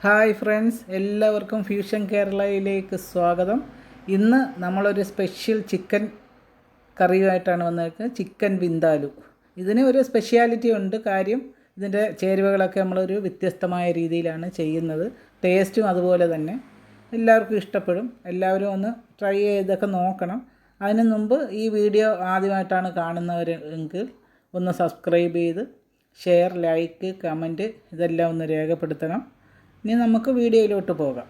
Hi friends, എല്ലാവർക്കും fusion കേരളയിലേക്ക് സ്വാഗതം. ഇന്ന് നമ്മളൊരു സ്പെഷ്യൽ ചിക്കൻ കറിയുമായിട്ടാണ് വന്നിരിക്കുന്നത്. ചിക്കൻ വിന്താലു. ഇതിന് ഒരു സ്പെഷ്യാലിറ്റി ഉണ്ട്. കാര്യം ഇതിൻ്റെ ചേരുവകളൊക്കെ നമ്മളൊരു വ്യത്യസ്തമായ രീതിയിലാണ് ചെയ്യുന്നത്. ടേസ്റ്റും അതുപോലെ തന്നെ എല്ലാവർക്കും ഇഷ്ടപ്പെടും. എല്ലാവരും ഒന്ന് ട്രൈ ചെയ്തൊക്കെ നോക്കണം. അതിനു മുമ്പ് ഈ വീഡിയോ ആദ്യമായിട്ടാണ് കാണുന്നവരെങ്കിൽ ഒന്ന് സബ്സ്ക്രൈബ് ചെയ്ത് ഷെയർ, ലൈക്ക്, കമൻറ്റ് ഇതെല്ലാം ഒന്ന് രേഖപ്പെടുത്തണം. ഇനി നമുക്ക് വീഡിയോയിലോട്ട് പോകാം.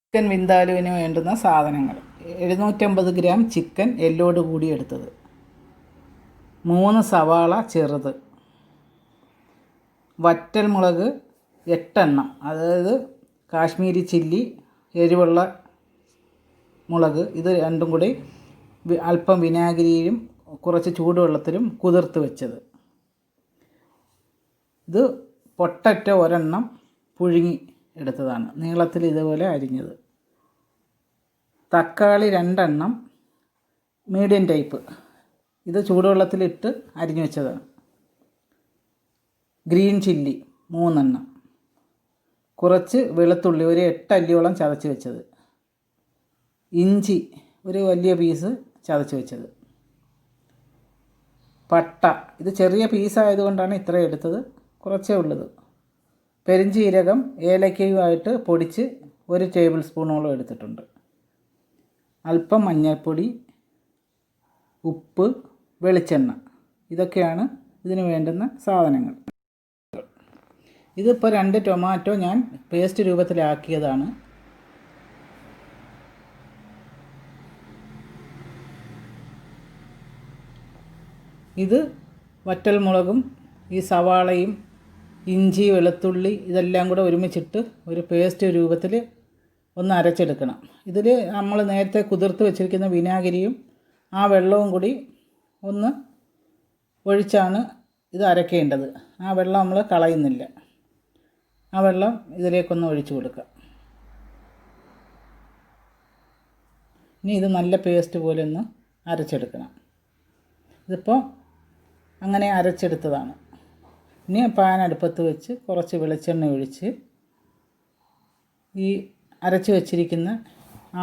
ചിക്കൻ വിന്താലുവിന് വേണ്ടുന്ന സാധനങ്ങൾ: 750 ഗ്രാം ചിക്കൻ എല്ലോട് കൂടി എടുത്തത്, 3 സവാള ചെറുത്, വറ്റൽമുളക് 8 എണ്ണം, അതായത് കാശ്മീരി ചില്ലി എരിവുള്ള മുളക്. ഇത് രണ്ടും കൂടി അല്പം വിനാഗിരിയിലും കുറച്ച് ചൂടുവെള്ളത്തിലും കുതിർത്ത് വെച്ചത്. ഇത് പൊട്ടറ്റോ ഒരെണ്ണം പുഴുങ്ങി എടുത്തതാണ്, നീളത്തിൽ ഇതുപോലെ അരിഞ്ഞത്. തക്കാളി 2 എണ്ണം മീഡിയം ടൈപ്പ്, ഇത് ചൂടുവെള്ളത്തിലിട്ട് അരിഞ്ഞു വെച്ചതാണ്. ഗ്രീൻ ചില്ലി 3 എണ്ണം, കുറച്ച് വെളുത്തുള്ളി ഒരു 8 അല്ലിയോളം ചതച്ച് വെച്ചത്, ഇഞ്ചി ഒരു വലിയ പീസ് ചതച്ച് വെച്ചത്, പട്ട ഇത് ചെറിയ പീസായതുകൊണ്ടാണ് ഇത്രയും എടുത്തത്, കുറച്ചേ ഉള്ളത്, പെരിഞ്ചീരകം ഏലക്കയുമായിട്ട് പൊടിച്ച് 1 ടേബിൾ സ്പൂണോളം എടുത്തിട്ടുണ്ട്, അല്പം മഞ്ഞൾപ്പൊടി, ഉപ്പ്, വെളിച്ചെണ്ണ. ഇതൊക്കെയാണ് ഇതിന് വേണ്ടുന്ന സാധനങ്ങൾ. ഇതിപ്പോൾ 2 ടൊമാറ്റോ ഞാൻ പേസ്റ്റ് രൂപത്തിലാക്കിയതാണ്. ഇത് വറ്റൽമുളകും ഈ സവാളയും ഇഞ്ചി, വെളുത്തുള്ളി ഇതെല്ലാം കൂടെ ഒരുമിച്ചിട്ട് ഒരു പേസ്റ്റ് രൂപത്തിൽ ഒന്ന് അരച്ചെടുക്കണം. ഇതിൽ നമ്മൾ നേരത്തെ കുതിർത്ത് വെച്ചിരിക്കുന്ന വിനാഗിരിയും ആ വെള്ളവും കൂടി ഒന്ന് ഒഴിച്ചാണ് ഇത് അരക്കേണ്ടത്. ആ വെള്ളം നമ്മൾ കളയുന്നില്ല. ആ വെള്ളം ഇതിലേക്കൊന്ന് ഒഴിച്ചു കൊടുക്കുക. ഇനി ഇത് നല്ല പേസ്റ്റ് പോലെ ഒന്ന് അരച്ചെടുക്കണം. ഇതിപ്പോൾ അങ്ങനെ അരച്ചെടുത്തതാണ്. ഇനി പാൻ അടുപ്പത്ത് വെച്ച് കുറച്ച് വെളിച്ചെണ്ണ ഒഴിച്ച് ഈ അരച്ച് വെച്ചിരിക്കുന്ന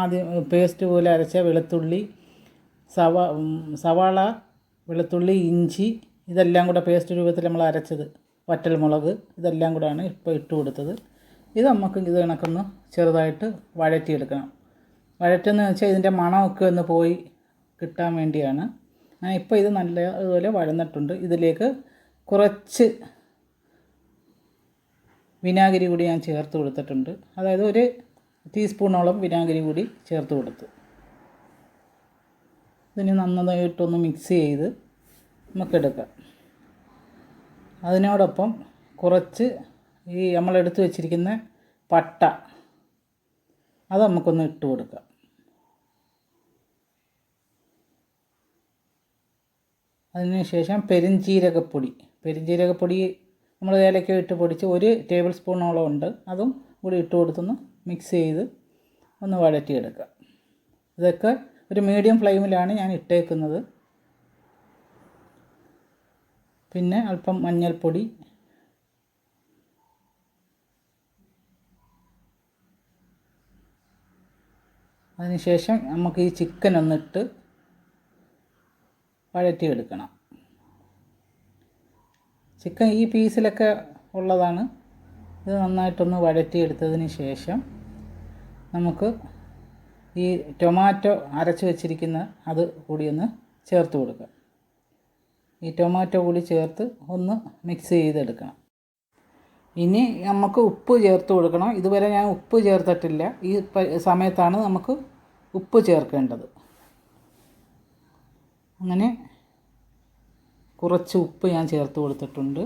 ആദ്യം പേസ്റ്റ് പോലെ അരച്ച വെളുത്തുള്ളി, സവാള, വെളുത്തുള്ളി, ഇഞ്ചി ഇതെല്ലാം കൂടെ പേസ്റ്റ് രൂപത്തിൽ നമ്മൾ അരച്ചത്, വറ്റൽമുളക് ഇതെല്ലാം കൂടെയാണ് ഇപ്പോൾ ഇട്ട് കൊടുത്തത്. ഇത് നമുക്ക് ഇത് കണക്കൊന്ന് ചെറുതായിട്ട് വഴറ്റിയെടുക്കണം. വഴറ്റുന്ന വെച്ചാൽ ഇതിൻ്റെ മണമൊക്കെ ഒന്ന് പോയി കിട്ടാൻ വേണ്ടിയാണ്. ഇപ്പോൾ ഇത് നല്ലതുപോലെ വഴന്നിട്ടുണ്ട്. ഇതിലേക്ക് കുറച്ച് വിനാഗിരി കൂടി ഞാൻ ചേർത്ത് കൊടുത്തിട്ടുണ്ട്. അതായത് 1 ടീസ്പൂണോളം വിനാഗിരി കൂടി ചേർത്ത് കൊടുത്തു. ഇതിന് നന്നായിട്ടൊന്ന് മിക്സ് ചെയ്ത് നമുക്കെടുക്കാം. അതിനോടൊപ്പം കുറച്ച് ഈ നമ്മളെടുത്ത് വെച്ചിരിക്കുന്ന പട്ട അത് നമുക്കൊന്ന് ഇട്ട് കൊടുക്കാം. അതിനുശേഷം പെരിഞ്ചീരകപ്പൊടി നമ്മൾ ഏലക്ക ഇട്ട് പൊടിച്ച് 1 ടേബിൾ സ്പൂണോളം ഉണ്ട്, അതും കൂടി ഇട്ട് കൊടുത്തൊന്ന് മിക്സ് ചെയ്ത് ഒന്ന് വഴറ്റിയെടുക്കുക. ഇതൊക്കെ ഒരു മീഡിയം ഫ്ലെയിമിലാണ് ഞാൻ ഇട്ടേക്കുന്നത്. പിന്നെ അല്പം മഞ്ഞൾപ്പൊടി, അതിനുശേഷം നമുക്ക് ഈ ചിക്കൻ ഒന്നിട്ട് വഴറ്റിയെടുക്കണം. ചിക്കൻ ഈ പീസിലൊക്കെ ഉള്ളതാണ്. ഇത് നന്നായിട്ടൊന്ന് വഴറ്റിയെടുത്തതിന് ശേഷം നമുക്ക് ഈ ടൊമാറ്റോ അരച്ച് വെച്ചിരിക്കുന്ന അത് കൂടി ഒന്ന് ചേർത്ത് കൊടുക്കാം. ഈ ടൊമാറ്റോ കൂടി ചേർത്ത് ഒന്ന് മിക്സ് ചെയ്തെടുക്കണം. ഇനി നമുക്ക് ഉപ്പ് ചേർത്ത് കൊടുക്കണം. ഇതുവരെ ഞാൻ ഉപ്പ് ചേർത്തിട്ടില്ല. ഈ സമയത്താണ് നമുക്ക് ഉപ്പ് ചേർക്കേണ്ടത്. അങ്ങനെ കുറച്ച് ഉപ്പ് ഞാൻ ചേർത്ത് കൊടുത്തിട്ടുണ്ട്.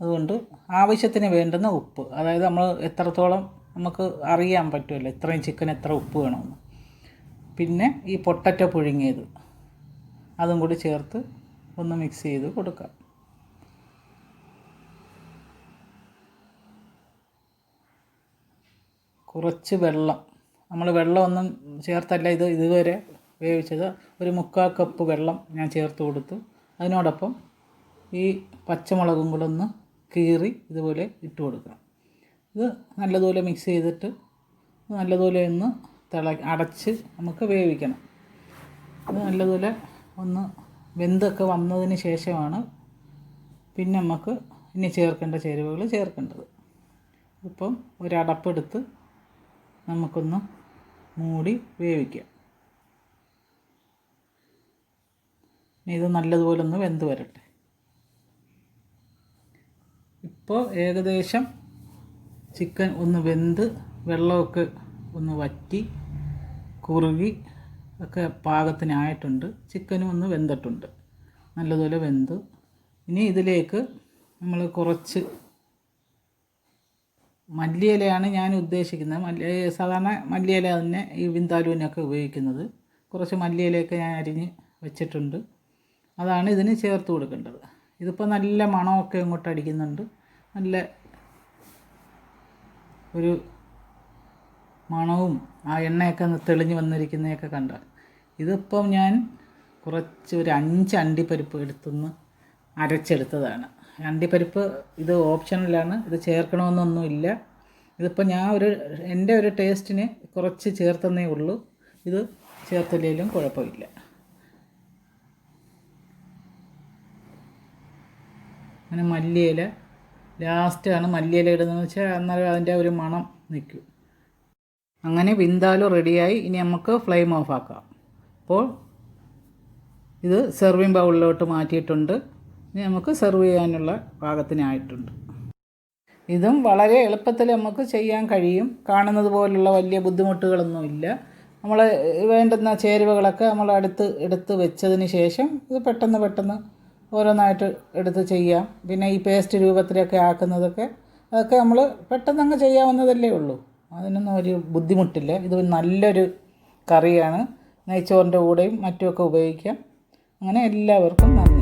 അതുകൊണ്ട് ആവശ്യത്തിന് വേണ്ടുന്ന ഉപ്പ്, അതായത് നമ്മൾ എത്രത്തോളം നമുക്ക് അറിയാൻ പറ്റുമല്ലോ ഇത്രയും ചിക്കൻ എത്ര ഉപ്പ് വേണമെന്ന്. പിന്നെ ഈ പൊട്ടറ്റോ പുഴുങ്ങിയത് അതും കൂടി ചേർത്ത് ഒന്ന് മിക്സ് ചെയ്ത് കൊടുക്കാം. കുറച്ച് വെള്ളം, നമ്മൾ വെള്ളമൊന്നും ചേർത്തല്ല ഇതുവരെ വേവിച്ചത്. 1/4 കപ്പ് വെള്ളം ഞാൻ ചേർത്ത് കൊടുത്തു. അതിനോടൊപ്പം ഈ പച്ചമുളകും കൂടെ ഒന്ന് കീറി ഇതുപോലെ ഇട്ട് കൊടുക്കണം. ഇത് നല്ലതുപോലെ മിക്സ് ചെയ്തിട്ട് നല്ലതുപോലെ ഒന്ന് അടച്ച് നമുക്ക് വേവിക്കണം. ഇത് നല്ലതുപോലെ ഒന്ന് വെന്തൊക്കെ വന്നതിന് ശേഷമാണ് പിന്നെ നമുക്ക് ഇനി ചേർക്കേണ്ട ചേരുവകൾ ചേർക്കേണ്ടത്. ഇപ്പം ഒരടപ്പെടുത്ത് നമുക്കൊന്ന് മൂടി വേവിക്കാം. ഇത് നല്ലതുപോലെ ഒന്ന് വെന്ത് വരട്ടെ. ഇപ്പോൾ ഏകദേശം ചിക്കൻ ഒന്ന് വെന്ത് വെള്ളമൊക്കെ ഒന്ന് വറ്റി കുറുകി ഒക്കെ പാകത്തിനായിട്ടുണ്ട്. ചിക്കനും ഒന്ന് വെന്തിട്ടുണ്ട്, നല്ലതുപോലെ വെന്ത്. ഇനി ഇതിലേക്ക് നമ്മൾ കുറച്ച് മല്ലിയിലയാണ് ഞാൻ ഉദ്ദേശിക്കുന്നത്. സാധാരണ മല്ലിയില തന്നെ ഈ വിന്താലുവിനൊക്കെ ഉപയോഗിക്കുന്നത്. കുറച്ച് മല്ലിയിലയൊക്കെ ഞാൻ അരിഞ്ഞ് വെച്ചിട്ടുണ്ട്, അതാണ് ഇതിന് ചേർത്ത് കൊടുക്കേണ്ടത്. ഇതിപ്പോൾ നല്ല മണമൊക്കെ അങ്ങോട്ട് അടിക്കുന്നുണ്ട്, നല്ല ഒരു മണവും ആ എണ്ണയൊക്കെ തെളിഞ്ഞ് വന്നിരിക്കുന്നതൊക്കെ കണ്ടാൽ. ഇതിപ്പം ഞാൻ കുറച്ച് ഒരു 5 അണ്ടിപ്പരിപ്പ് എടുത്തുനിന്ന് അരച്ചെടുത്തതാണ്. അണ്ടിപ്പരിപ്പ് ഇത് ഓപ്ഷണലാണ്, ഇത് ചേർക്കണമെന്നൊന്നുമില്ല. ഇതിപ്പോൾ ഞാൻ എൻ്റെ ഒരു ടേസ്റ്റിന് കുറച്ച് ചേർത്തന്നേ ഉള്ളൂ. ഇത് ചേർത്തില്ലെങ്കിലും കുഴപ്പമില്ല. അങ്ങനെ മല്ലിയില ലാസ്റ്റാണ് മല്ലിയില ഇടുന്നതെന്ന് വെച്ചാൽ അന്നേരം അതിൻ്റെ ഒരു മണം നിൽക്കും. അങ്ങനെ വിന്താലു റെഡിയായി. ഇനി നമുക്ക് ഫ്ലെയിം ഓഫ് ആക്കാം. അപ്പോൾ ഇത് സെർവിങ് ബൗളിലോട്ട് മാറ്റിയിട്ടുണ്ട്. ഇനി നമുക്ക് സെർവ് ചെയ്യാനുള്ള പാകത്തിനായിട്ടുണ്ട്. ഇതും വളരെ എളുപ്പത്തിൽ നമുക്ക് ചെയ്യാൻ കഴിയും. കാണുന്നത് പോലുള്ള വലിയ ബുദ്ധിമുട്ടുകളൊന്നുമില്ല. നമ്മൾ വേണ്ടുന്ന ചേരുവകളൊക്കെ നമ്മൾ എടുത്ത് വെച്ചതിന് ശേഷം ഇത് പെട്ടെന്ന് ഓരോന്നായിട്ട് എടുത്ത് ചെയ്യാം. പിന്നെ ഈ പേസ്റ്റ് രൂപത്തിലൊക്കെ ആക്കുന്നതൊക്കെ അതൊക്കെ നമ്മൾ പെട്ടെന്നങ്ങ് ചെയ്യാവുന്നതല്ലേ ഉള്ളൂ. അതിനൊന്നും ഒരു ബുദ്ധിമുട്ടില്ല. ഇത് നല്ലൊരു കറിയാണ്. നെയ്ച്ചോറിൻ്റെ കൂടെയും മറ്റുമൊക്കെ ഉപയോഗിക്കാം. അങ്ങനെ എല്ലാവർക്കും നന്ദി.